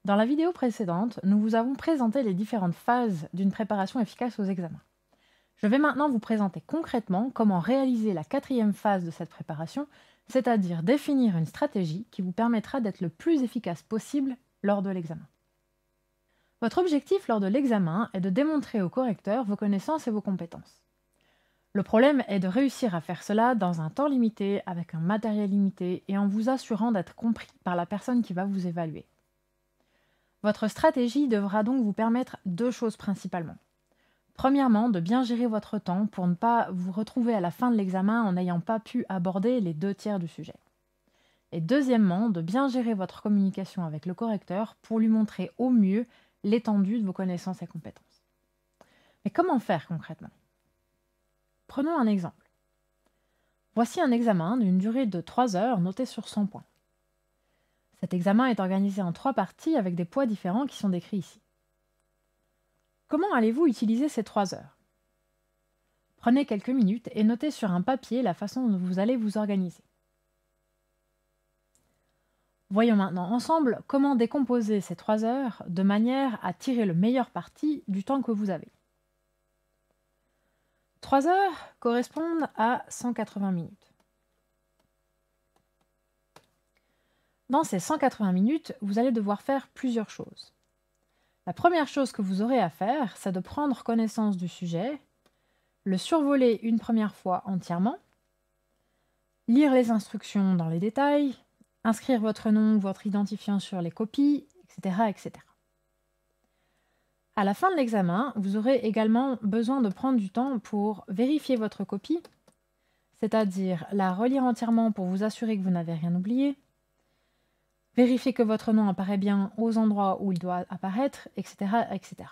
Dans la vidéo précédente, nous vous avons présenté les différentes phases d'une préparation efficace aux examens. Je vais maintenant vous présenter concrètement comment réaliser la quatrième phase de cette préparation, c'est-à-dire définir une stratégie qui vous permettra d'être le plus efficace possible lors de l'examen. Votre objectif lors de l'examen est de démontrer au correcteur vos connaissances et vos compétences. Le problème est de réussir à faire cela dans un temps limité, avec un matériel limité et en vous assurant d'être compris par la personne qui va vous évaluer. Votre stratégie devra donc vous permettre deux choses principalement. Premièrement, de bien gérer votre temps pour ne pas vous retrouver à la fin de l'examen en n'ayant pas pu aborder les 2/3 du sujet. Et deuxièmement, de bien gérer votre communication avec le correcteur pour lui montrer au mieux l'étendue de vos connaissances et compétences. Mais comment faire concrètement ? Prenons un exemple. Voici un examen d'une durée de 3 heures noté sur 100 points. Cet examen est organisé en 3 parties avec des poids différents qui sont décrits ici. Comment allez-vous utiliser ces 3 heures ? Prenez quelques minutes et notez sur un papier la façon dont vous allez vous organiser. Voyons maintenant ensemble comment décomposer ces 3 heures de manière à tirer le meilleur parti du temps que vous avez. 3 heures correspondent à 180 minutes. Dans ces 180 minutes, vous allez devoir faire plusieurs choses. La première chose que vous aurez à faire, c'est de prendre connaissance du sujet, le survoler une première fois entièrement, lire les instructions dans les détails, inscrire votre nom ou votre identifiant sur les copies, etc., etc. À la fin de l'examen, vous aurez également besoin de prendre du temps pour vérifier votre copie, c'est-à-dire la relire entièrement pour vous assurer que vous n'avez rien oublié, vérifier que votre nom apparaît bien aux endroits où il doit apparaître, etc., etc.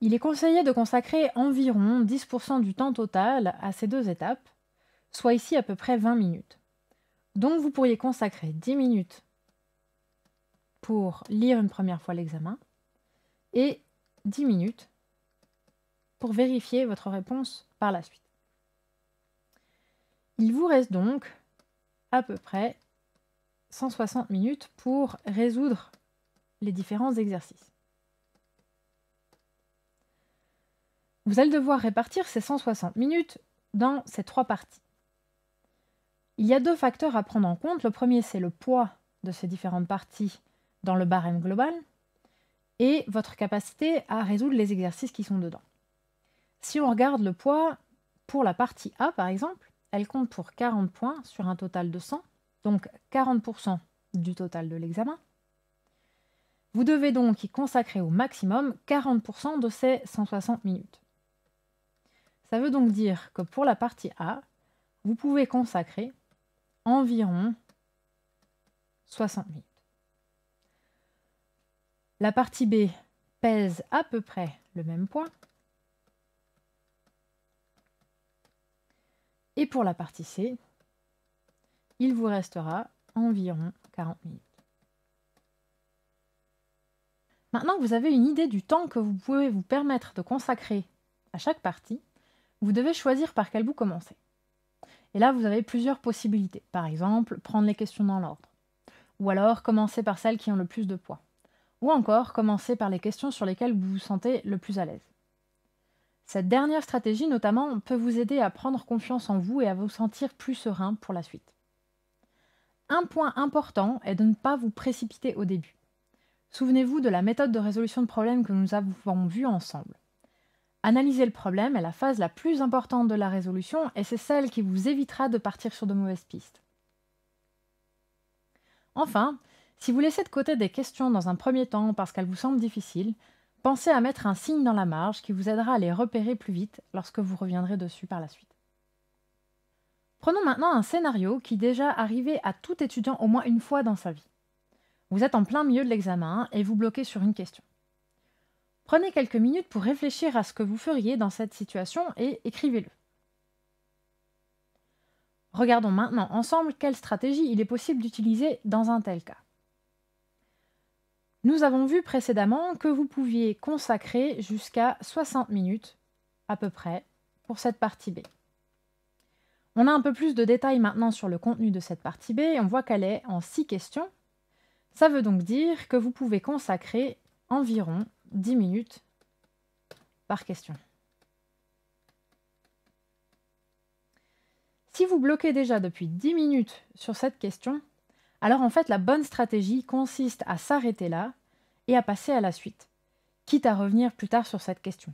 Il est conseillé de consacrer environ 10% du temps total à ces deux étapes, soit ici à peu près 20 minutes. Donc vous pourriez consacrer 10 minutes pour lire une première fois l'examen et 10 minutes pour vérifier votre réponse par la suite. Il vous reste donc à peu près 160 minutes pour résoudre les différents exercices. Vous allez devoir répartir ces 160 minutes dans ces 3 parties. Il y a 2 facteurs à prendre en compte. Le premier, c'est le poids de ces différentes parties dans le barème global et votre capacité à résoudre les exercices qui sont dedans. Si on regarde le poids, pour la partie A par exemple, elle compte pour 40 points sur un total de 100, donc 40% du total de l'examen. Vous devez donc y consacrer au maximum 40% de ces 160 minutes. Ça veut donc dire que pour la partie A, vous pouvez consacrer environ 60 minutes. La partie B pèse à peu près le même poids. Et pour la partie C, il vous restera environ 40 minutes. Maintenant que vous avez une idée du temps que vous pouvez vous permettre de consacrer à chaque partie, vous devez choisir par quel bout commencer. Et là, vous avez plusieurs possibilités. Par exemple, prendre les questions dans l'ordre. Ou alors, commencer par celles qui ont le plus de poids. Ou encore, commencer par les questions sur lesquelles vous vous sentez le plus à l'aise. Cette dernière stratégie, notamment, peut vous aider à prendre confiance en vous et à vous sentir plus serein pour la suite. Un point important est de ne pas vous précipiter au début. Souvenez-vous de la méthode de résolution de problèmes que nous avons vue ensemble. Analyser le problème est la phase la plus importante de la résolution et c'est celle qui vous évitera de partir sur de mauvaises pistes. Enfin, si vous laissez de côté des questions dans un premier temps parce qu'elles vous semblent difficiles, pensez à mettre un signe dans la marge qui vous aidera à les repérer plus vite lorsque vous reviendrez dessus par la suite. Prenons maintenant un scénario qui est déjà arrivé à tout étudiant au moins une fois dans sa vie. Vous êtes en plein milieu de l'examen et vous bloquez sur une question. Prenez quelques minutes pour réfléchir à ce que vous feriez dans cette situation et écrivez-le. Regardons maintenant ensemble quelle stratégie il est possible d'utiliser dans un tel cas. Nous avons vu précédemment que vous pouviez consacrer jusqu'à 60 minutes à peu près pour cette partie B. On a un peu plus de détails maintenant sur le contenu de cette partie B et on voit qu'elle est en 6 questions. Ça veut donc dire que vous pouvez consacrer environ 10 minutes par question. Si vous bloquez déjà depuis 10 minutes sur cette question, alors en fait la bonne stratégie consiste à s'arrêter là et à passer à la suite, quitte à revenir plus tard sur cette question.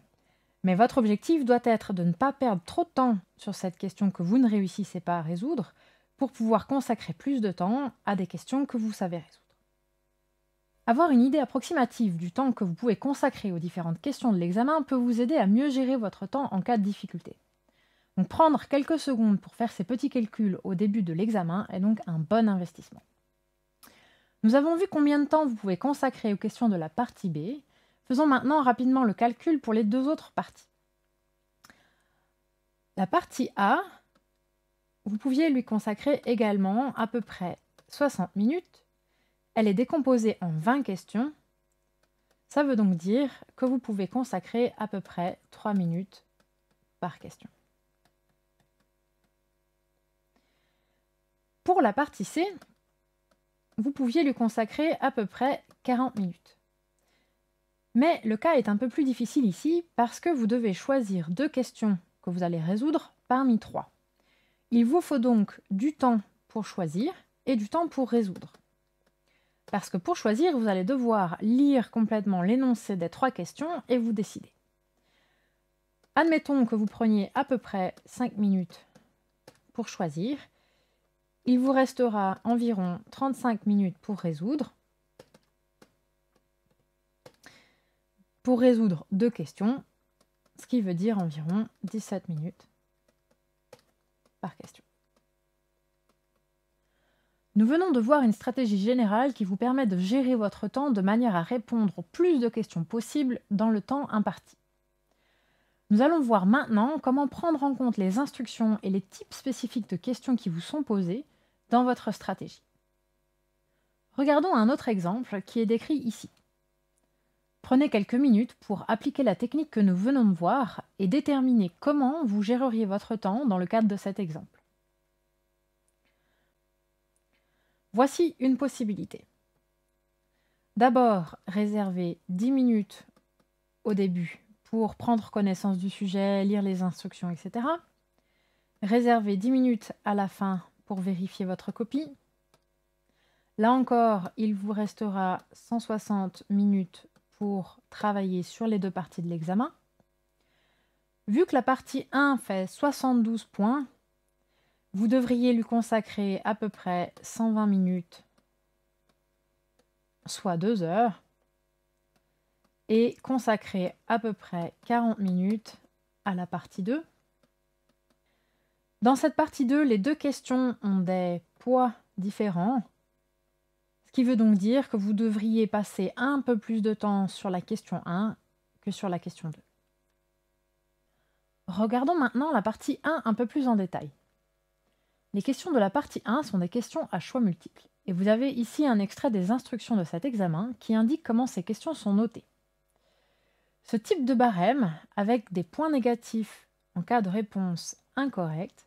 Mais votre objectif doit être de ne pas perdre trop de temps sur cette question que vous ne réussissez pas à résoudre pour pouvoir consacrer plus de temps à des questions que vous savez résoudre. Avoir une idée approximative du temps que vous pouvez consacrer aux différentes questions de l'examen peut vous aider à mieux gérer votre temps en cas de difficulté. Donc prendre quelques secondes pour faire ces petits calculs au début de l'examen est donc un bon investissement. Nous avons vu combien de temps vous pouvez consacrer aux questions de la partie B. Faisons maintenant rapidement le calcul pour les deux autres parties. La partie A, vous pouviez lui consacrer également à peu près 60 minutes. Elle est décomposée en 20 questions. Ça veut donc dire que vous pouvez consacrer à peu près 3 minutes par question. Pour la partie C, vous pouviez lui consacrer à peu près 40 minutes. Mais le cas est un peu plus difficile ici parce que vous devez choisir 2 questions que vous allez résoudre parmi 3. Il vous faut donc du temps pour choisir et du temps pour résoudre. Parce que pour choisir, vous allez devoir lire complètement l'énoncé des 3 questions et vous décider. Admettons que vous preniez à peu près 5 minutes pour choisir. Il vous restera environ 35 minutes pour résoudre. Pour résoudre 2 questions, ce qui veut dire environ 17 minutes par question. Nous venons de voir une stratégie générale qui vous permet de gérer votre temps de manière à répondre au plus de questions possibles dans le temps imparti. Nous allons voir maintenant comment prendre en compte les instructions et les types spécifiques de questions qui vous sont posées dans votre stratégie. Regardons un autre exemple qui est décrit ici. Prenez quelques minutes pour appliquer la technique que nous venons de voir et déterminer comment vous géreriez votre temps dans le cadre de cet exemple. Voici une possibilité. D'abord, réservez 10 minutes au début pour prendre connaissance du sujet, lire les instructions, etc. Réservez 10 minutes à la fin pour vérifier votre copie. Là encore, il vous restera 160 minutes pour travailler sur les 2 parties de l'examen. Vu que la partie 1 fait 72 points, vous devriez lui consacrer à peu près 120 minutes, soit 2 heures, et consacrer à peu près 40 minutes à la partie 2. Dans cette partie 2, les 2 questions ont des poids différents, ce qui veut donc dire que vous devriez passer un peu plus de temps sur la question 1 que sur la question 2. Regardons maintenant la partie 1 un peu plus en détail. Les questions de la partie 1 sont des questions à choix multiples, et vous avez ici un extrait des instructions de cet examen qui indique comment ces questions sont notées. Ce type de barème, avec des points négatifs en cas de réponse incorrecte,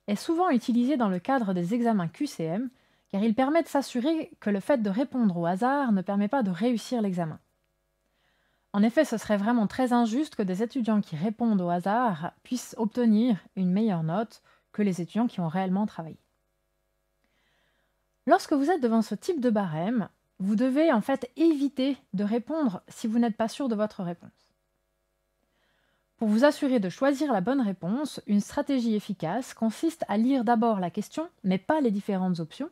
est souvent utilisé dans le cadre des examens QCM, car il permet de s'assurer que le fait de répondre au hasard ne permet pas de réussir l'examen. En effet, ce serait vraiment très injuste que des étudiants qui répondent au hasard puissent obtenir une meilleure note que les étudiants qui ont réellement travaillé. Lorsque vous êtes devant ce type de barème, vous devez en fait éviter de répondre si vous n'êtes pas sûr de votre réponse. Pour vous assurer de choisir la bonne réponse, une stratégie efficace consiste à lire d'abord la question, mais pas les différentes options,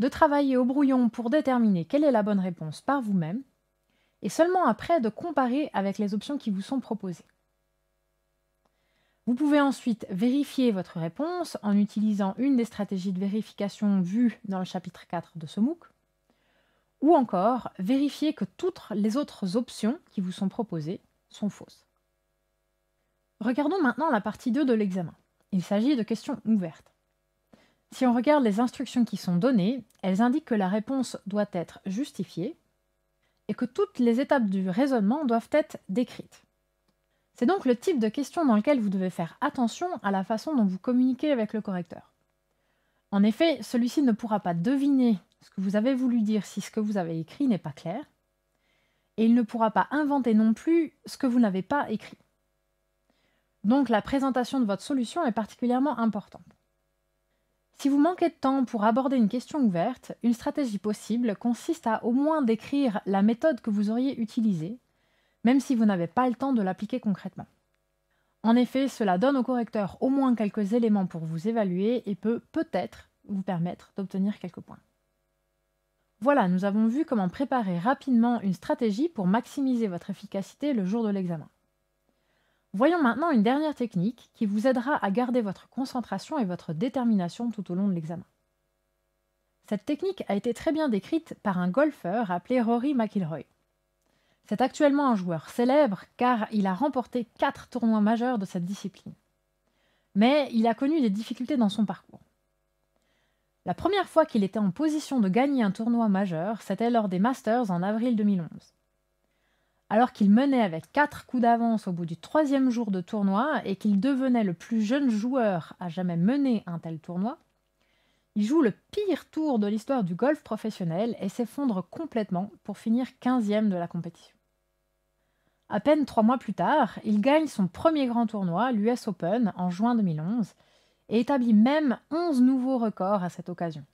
de travailler au brouillon pour déterminer quelle est la bonne réponse par vous-même, et seulement après de comparer avec les options qui vous sont proposées. Vous pouvez ensuite vérifier votre réponse en utilisant une des stratégies de vérification vues dans le chapitre 4 de ce MOOC, ou encore vérifier que toutes les autres options qui vous sont proposées sont fausses. Regardons maintenant la partie 2 de l'examen. Il s'agit de questions ouvertes. Si on regarde les instructions qui sont données, elles indiquent que la réponse doit être justifiée et que toutes les étapes du raisonnement doivent être décrites. C'est donc le type de question dans lequel vous devez faire attention à la façon dont vous communiquez avec le correcteur. En effet, celui-ci ne pourra pas deviner ce que vous avez voulu dire si ce que vous avez écrit n'est pas clair, et il ne pourra pas inventer non plus ce que vous n'avez pas écrit. Donc la présentation de votre solution est particulièrement importante. Si vous manquez de temps pour aborder une question ouverte, une stratégie possible consiste à au moins décrire la méthode que vous auriez utilisée, même si vous n'avez pas le temps de l'appliquer concrètement. En effet, cela donne au correcteur au moins quelques éléments pour vous évaluer et peut peut-être vous permettre d'obtenir quelques points. Voilà, nous avons vu comment préparer rapidement une stratégie pour maximiser votre efficacité le jour de l'examen. Voyons maintenant une dernière technique qui vous aidera à garder votre concentration et votre détermination tout au long de l'examen. Cette technique a été très bien décrite par un golfeur appelé Rory McIlroy. C'est actuellement un joueur célèbre car il a remporté 4 tournois majeurs de cette discipline. Mais il a connu des difficultés dans son parcours. La première fois qu'il était en position de gagner un tournoi majeur, c'était lors des Masters en avril 2011. Alors qu'il menait avec 4 coups d'avance au bout du 3e jour de tournoi et qu'il devenait le plus jeune joueur à jamais mener un tel tournoi, il joue le pire tour de l'histoire du golf professionnel et s'effondre complètement pour finir 15e de la compétition. À peine 3 mois plus tard, il gagne son premier grand tournoi, l'US Open, en juin 2011, et établit même 11 nouveaux records à cette occasion.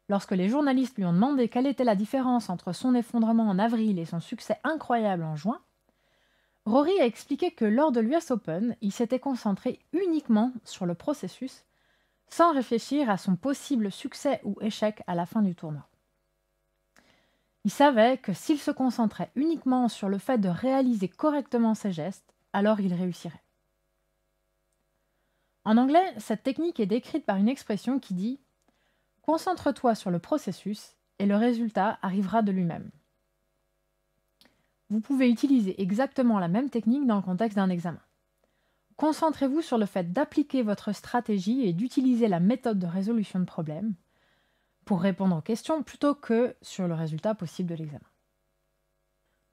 Lorsque les journalistes lui ont demandé quelle était la différence entre son effondrement en avril et son succès incroyable en juin, Rory a expliqué que lors de l'US Open, il s'était concentré uniquement sur le processus, sans réfléchir à son possible succès ou échec à la fin du tournoi. Il savait que s'il se concentrait uniquement sur le fait de réaliser correctement ses gestes, alors il réussirait. En anglais, cette technique est décrite par une expression qui dit « Concentre-toi sur le processus et le résultat arrivera de lui-même ». Vous pouvez utiliser exactement la même technique dans le contexte d'un examen. Concentrez-vous sur le fait d'appliquer votre stratégie et d'utiliser la méthode de résolution de problèmes pour répondre aux questions plutôt que sur le résultat possible de l'examen.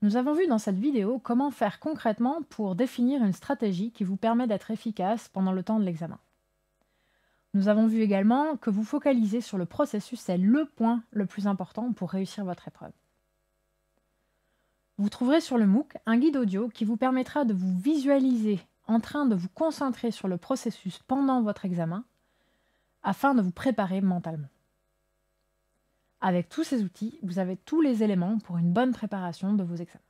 Nous avons vu dans cette vidéo comment faire concrètement pour définir une stratégie qui vous permet d'être efficace pendant le temps de l'examen. Nous avons vu également que vous focaliser sur le processus est le point le plus important pour réussir votre épreuve. Vous trouverez sur le MOOC un guide audio qui vous permettra de vous visualiser en train de vous concentrer sur le processus pendant votre examen afin de vous préparer mentalement. Avec tous ces outils, vous avez tous les éléments pour une bonne préparation de vos examens.